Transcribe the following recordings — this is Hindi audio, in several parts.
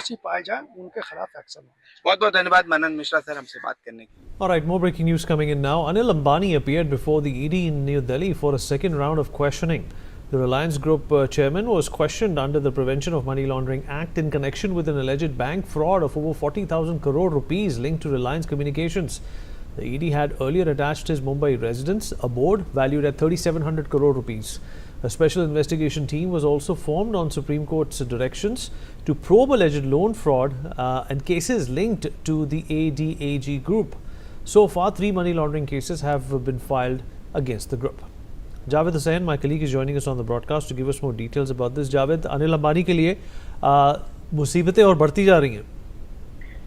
दोषी पाए जाए उनके खिलाफ एक्शन हो। बहुत बहुत धन्यवाद मनन मिश्रा सर हमसे बात करने के लिए। All right, more breaking news coming in now. Anil Ambani appeared before the ED in New Delhi for a second round of questioning. The Reliance Group chairman was questioned under the Prevention of Money Laundering Act in connection with an alleged bank fraud of over 40,000 crore rupees linked to Reliance Communications. The ED had earlier attached his Mumbai residence, a board valued at 3,700 crore rupees. A special investigation team was also formed on Supreme Court's directions to probe alleged loan fraud and cases linked to the ADAG group. So far, 3 money laundering cases have been filed against the group. Javed Hussain, my colleague, is joining us on the broadcast to give us more details about this. Javed, Anil Ambani के लिए मुसीबतें और बढ़ती जा रही हैं।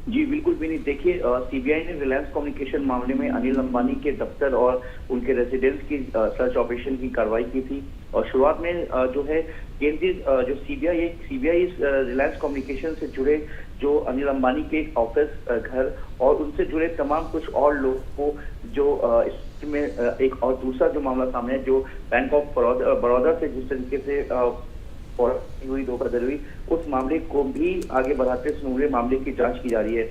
जी बिल्कुल भी नहीं। देखिए, सीबीआई ने रिलायंस कम्युनिकेशन मामले में अनिल अंबानी के दफ्तर और उनके रेजिडेंस की सर्च ऑपरेशन की कार्रवाई की थी। और शुरुआत में जो है केंद्रीय जो सीबीआई रिलायंस कम्युनिकेशन से जुड़े जो अनिल अंबानी के ऑफिस, घर और उनसे जुड़े तमाम कुछ और लोगों को जो इसमें एक और दूसरा जो मामला सामने है, जो बैंक ऑफ बड़ौदा से जिस तरीके से हुई धोखाधड़ी हुई, उस मामले को भी आगे बढ़ाते समूरे मामले की जांच की जा रही है।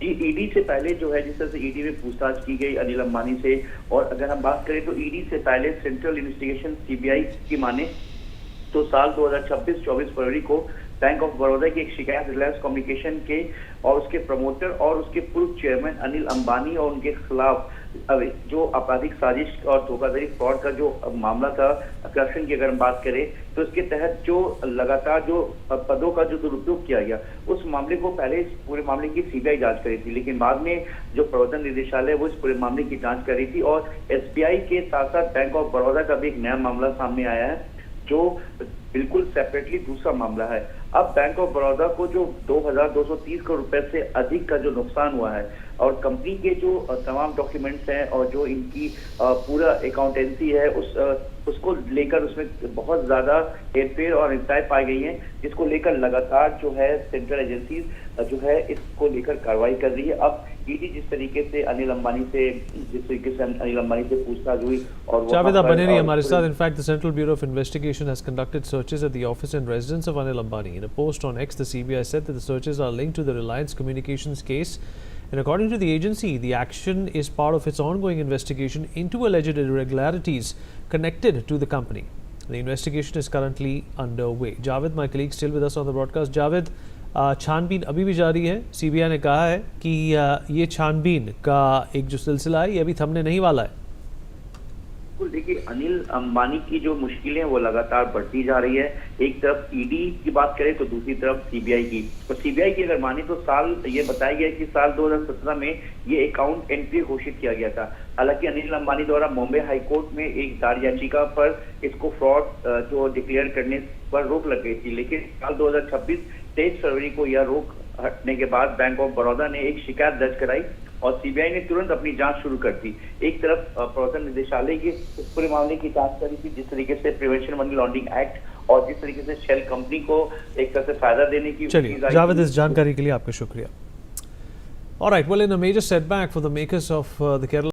ईडी से पहले जो है जिस तरह से ईडी में पूछताछ की गई अनिल अंबानी से, और अगर हम बात करें तो ईडी से पहले सेंट्रल इन्वेस्टिगेशन सीबीआई की माने तो साल 2026-24 फरवरी को बैंक ऑफ बड़ौदा की एक शिकायत रिलायंस कम्युनिकेशन के और उसके प्रमोटर और उसके पूर्व चेयरमैन अनिल अंबानी और उनके खिलाफ जो आपराधिक साजिश और धोखाधड़ी फ्रॉड का जो मामला था, करप्शन की अगर हम बात करें तो इसके तहत जो लगातार जो पदों का जो दुरुपयोग किया गया, उस मामले को पहले इस पूरे मामले की सीबीआई जांच करी थी, लेकिन बाद में जो प्रवर्तन निदेशालय वो इस पूरे मामले की जांच कर रही थी। और एसबीआई के साथ साथ बैंक ऑफ बड़ौदा का भी एक नया मामला सामने आया है जो बिल्कुल सेपरेटली दूसरा मामला है। अब बैंक ऑफ बड़ौदा को जो 2,230 करोड़ रुपए से अधिक का जो नुकसान हुआ है और कंपनी के जो तमाम डॉक्यूमेंट्स हैं और जो इनकी पूरा अकाउंटेंसी है उसको लेकर उसमें बहुत ज्यादा हेरफेर और हिंसाएं पाई गई हैं, जिसको लेकर लगातार जो है सेंट्रल एजेंसीज जो है इसको लेकर कार्रवाई कर रही है। अब ईडी जिस तरीके से अनिल अंबानी से पूछताछ हुई और जावेद आप बने रहिए हमारे साथ। In fact, the Central Bureau of Investigation has conducted searches at the office and residence of Anil Ambani. In a post on X, the CBI said that the searches are linked to the Reliance Communications case. And according to the agency, the action is part of its ongoing investigation into alleged irregularities connected to the company. The investigation is currently underway. Javed, my colleague, still with us on the broadcast. Javed, छानबीन अभी भी जारी है। सीबीआई ने कहा है कि ये छानबीन का एक जो सिलसिला है ये अभी थमने नहीं वाला है। देखिए, अनिल अंबानी की जो मुश्किलें वो लगातार बढ़ती जा रही है। एक तरफ ईडी की बात करें तो दूसरी तरफ सीबीआई की। तो सीबीआई की अगर माने तो साल ये बताया गया कि साल 2017 में ये अकाउंट एंट्री घोषित किया गया था। हालांकि अनिल अंबानी द्वारा बॉम्बे हाईकोर्ट में एक दायर याचिका पर इसको फ्रॉड जो डिक्लेयर करने पर रोक लग गई थी, लेकिन साल 2026 23 फरवरी को यह रोक हटने के बाद बैंक ऑफ बड़ौदा ने एक शिकायत दर्ज कराई और सीबीआई ने तुरंत अपनी जांच शुरू कर दी। एक तरफ प्रवर्तन निदेशालय की इस पूरे मामले की जांच करी थी, जिस तरीके से प्रिवेंशन मनी लॉन्ड्रिंग एक्ट और जिस तरीके से शेल कंपनी को एक तरह से फायदा देने की। चलिए जावेद, इस जानकारी के लिए आपका शुक्रिया। All right, well, in a major setback for the makers of the Kerala